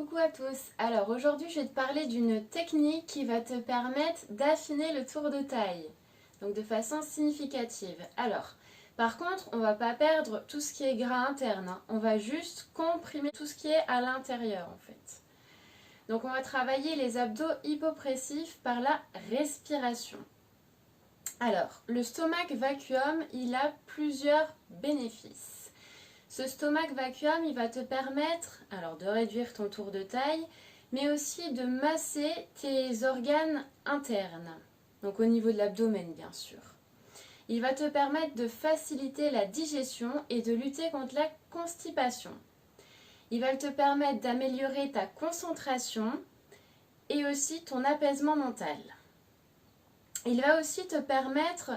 Coucou à tous. Alors aujourd'hui je vais te parler d'une technique qui va te permettre d'affiner le tour de taille, donc de façon significative. Alors par contre on va pas perdre tout ce qui est gras interne, hein. On va juste comprimer tout ce qui est à l'intérieur en fait. Donc on va travailler les abdos hypopressifs par la respiration. Alors le stomac vacuum il a plusieurs bénéfices. Ce stomac vacuum, il va te permettre alors de réduire ton tour de taille, mais aussi de masser tes organes internes, donc au niveau de l'abdomen bien sûr. Il va te permettre de faciliter la digestion et de lutter contre la constipation. Il va te permettre d'améliorer ta concentration et aussi ton apaisement mental. Il va aussi te permettre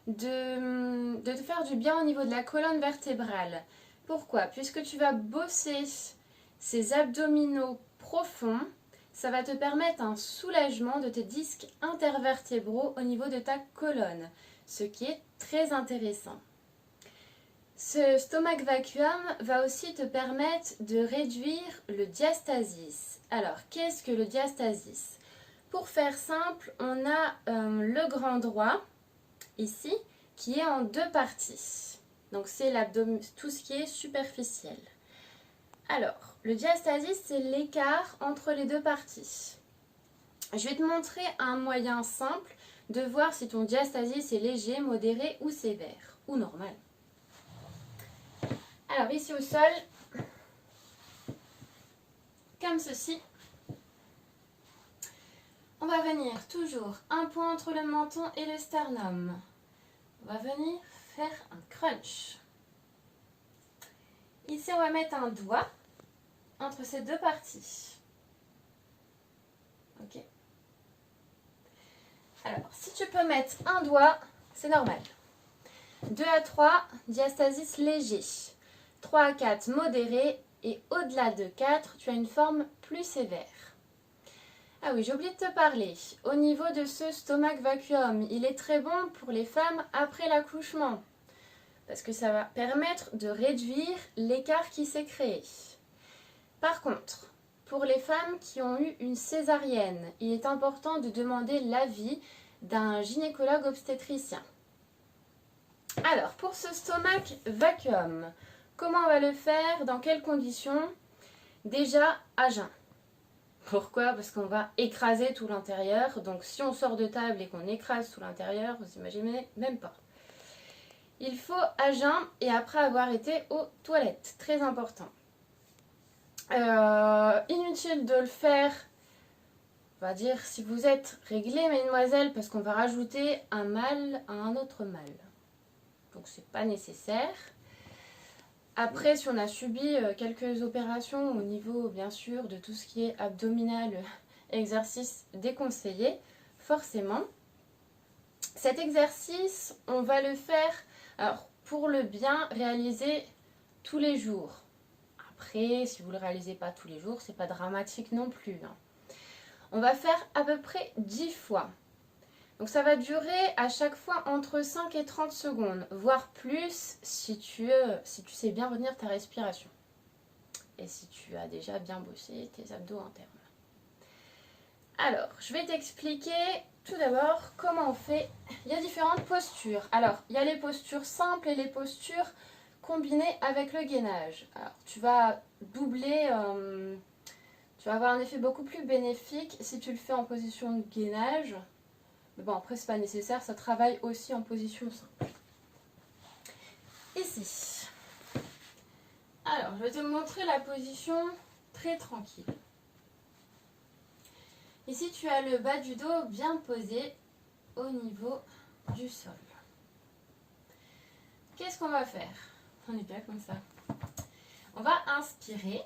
de te faire du bien au niveau de la colonne vertébrale. Pourquoi? Puisque tu vas bosser ces abdominaux profonds, ça va te permettre un soulagement de tes disques intervertébraux au niveau de ta colonne, ce qui est très intéressant. Ce stomac vacuum va aussi te permettre de réduire le diastasis. Alors, qu'est-ce que le diastasis? Pour faire simple, on a le grand droit, ici, qui est en deux parties. Donc c'est l'abdomen, tout ce qui est superficiel. Alors, le diastasis, c'est l'écart entre les deux parties. Je vais te montrer un moyen simple de voir si ton diastasis est léger, modéré ou sévère, ou normal. Alors ici au sol, comme ceci, on va venir toujours un point entre le menton et le sternum. On va venir faire un crunch. Ici, on va mettre un doigt entre ces deux parties. Ok. Alors, si tu peux mettre un doigt, c'est normal. 2 à 3, diastasis léger. 3 à 4, modéré. Et au-delà de 4, tu as une forme plus sévère. Ah oui, j'ai oublié de te parler. Au niveau de ce stomac vacuum, il est très bon pour les femmes après l'accouchement. Parce que ça va permettre de réduire l'écart qui s'est créé. Par contre, pour les femmes qui ont eu une césarienne, il est important de demander l'avis d'un gynécologue obstétricien. Alors, pour ce stomac vacuum, comment on va le faire? Dans quelles conditions? Déjà, à jeun. Pourquoi? Parce qu'on va écraser tout l'intérieur. Donc si on sort de table et qu'on écrase tout l'intérieur, vous imaginez même pas. Il faut à jeun et après avoir été aux toilettes. Très important. Inutile de le faire, on va dire, si vous êtes réglé, mesdemoiselles, parce qu'on va rajouter un mal à un autre mal. Donc c'est pas nécessaire. Après, si on a subi quelques opérations au niveau, bien sûr, de tout ce qui est abdominal, exercice déconseillé, forcément. Cet exercice, on va le faire alors, pour le bien réaliser tous les jours. Après, si vous ne le réalisez pas tous les jours, c'est pas dramatique non plus, hein. On va faire à peu près 10 fois. Donc ça va durer à chaque fois entre 5 et 30 secondes, voire plus si tu sais bien retenir ta respiration. Et si tu as déjà bien bossé tes abdos internes. Alors, je vais t'expliquer tout d'abord comment on fait. Il y a différentes postures. Alors, il y a les postures simples et les postures combinées avec le gainage. Alors, tu vas doubler, tu vas avoir un effet beaucoup plus bénéfique si tu le fais en position de gainage. Mais bon, après, c'est pas nécessaire, ça travaille aussi en position simple. Ici. Alors, je vais te montrer la position très tranquille. Ici, tu as le bas du dos bien posé au niveau du sol. Qu'est-ce qu'on va faire? On est bien comme ça. On va inspirer.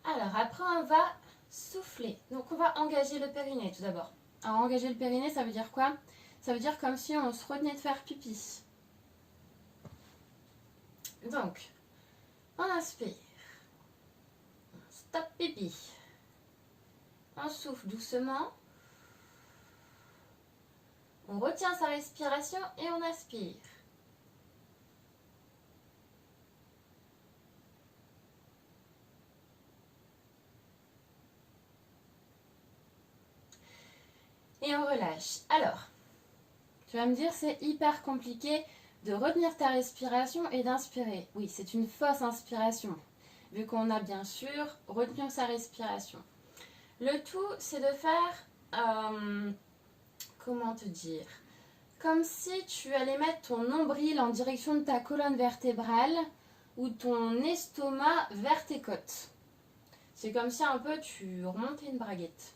Alors, après, on va souffler. Donc, on va engager le périnée tout d'abord. Alors, engager le périnée, ça veut dire quoi? Ça veut dire comme si on se retenait de faire pipi. Donc, on inspire. On stop pipi. On souffle doucement. On retient sa respiration et on aspire. Et on relâche. Alors, tu vas me dire, c'est hyper compliqué de retenir ta respiration et d'inspirer. Oui, c'est une fausse inspiration, vu qu'on a bien sûr retenu sa respiration. Le tout, c'est de faire, comment te dire, comme si tu allais mettre ton nombril en direction de ta colonne vertébrale ou ton estomac vers tes côtes. C'est comme si un peu tu remontais une braguette,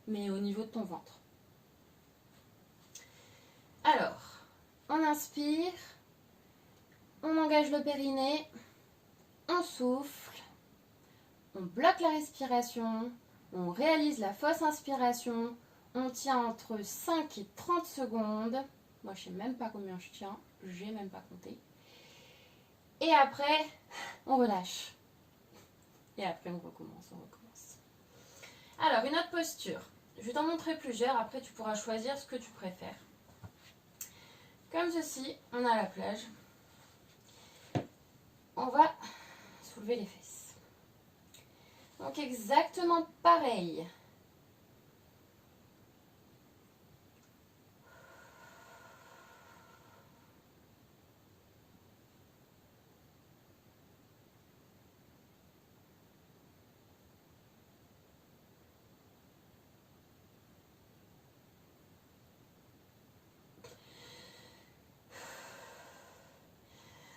mais au niveau de ton ventre. Alors, on inspire, on engage le périnée, on souffle, on bloque la respiration, on réalise la fausse inspiration, on tient entre 5 et 30 secondes. Moi, je ne sais même pas combien je tiens, j'ai même pas compté. Et après, on relâche. Et après, on recommence. Alors, une autre posture. Je vais t'en montrer plusieurs, après tu pourras choisir ce que tu préfères. Comme ceci, on est à la plage. On va soulever les fesses. Donc exactement pareil.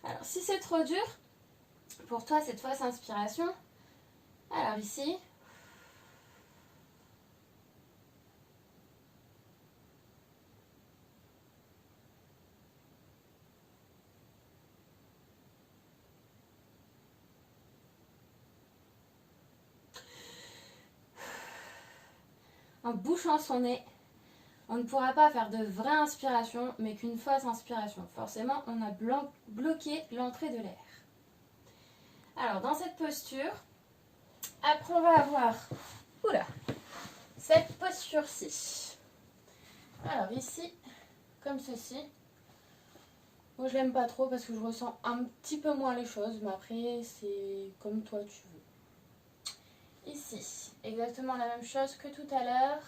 Alors si c'est trop dur, pour toi cette fausse inspiration, alors ici, en bouchant son nez, on ne pourra pas faire de vraie inspiration, mais qu'une fausse inspiration. Forcément, on a bloqué l'entrée de l'air. Alors, dans cette posture, après on va avoir cette posture-ci. Alors ici, comme ceci. Moi, je l'aime pas trop parce que je ressens un petit peu moins les choses, mais après, c'est comme toi tu veux. Ici, exactement la même chose que tout à l'heure.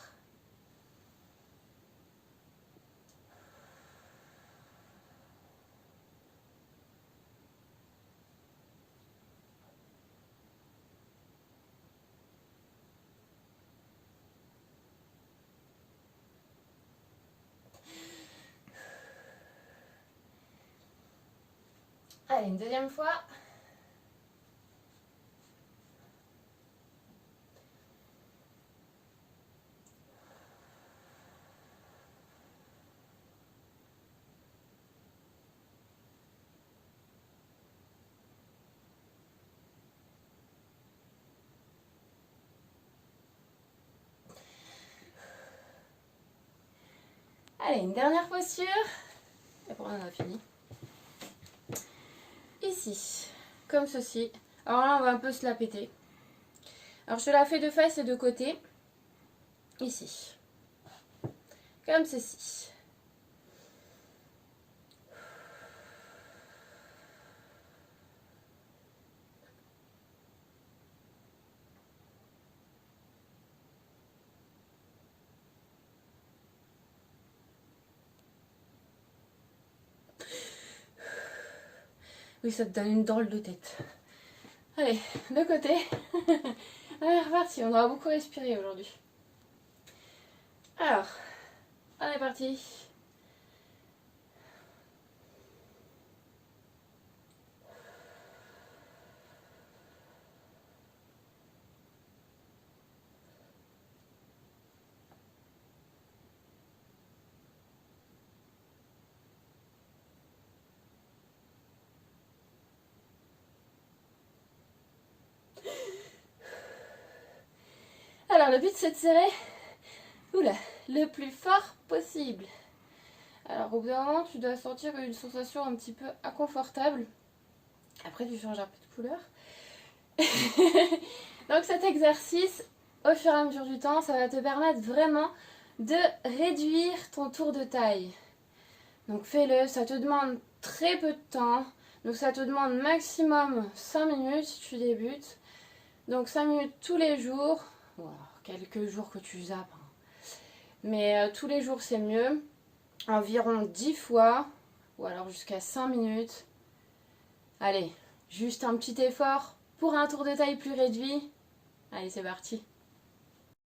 Allez, une deuxième fois. Allez, une dernière posture. Et après, on a fini. Ici, comme ceci. Alors là, on va un peu se la péter. Alors, je te la fais de face et de côté. Ici. Comme ceci. Oui, ça te donne une drôle de tête. Allez, de côté. Allez, reparti. On aura beaucoup respiré aujourd'hui. Alors, on est parti. Alors, le but, c'est de serrer le plus fort possible. Alors, au bout d'un moment, tu dois sentir une sensation un petit peu inconfortable. Après, tu changes un peu de couleur. Donc, cet exercice, au fur et à mesure du temps, ça va te permettre vraiment de réduire ton tour de taille. Donc, fais-le. Ça te demande très peu de temps. Donc, ça te demande maximum 5 minutes si tu débutes. Donc, 5 minutes tous les jours. Ou alors, quelques jours que tu zappes. Mais tous les jours c'est mieux. Environ 10 fois, ou alors jusqu'à 5 minutes. Allez, juste un petit effort pour un tour de taille plus réduit. Allez, c'est parti.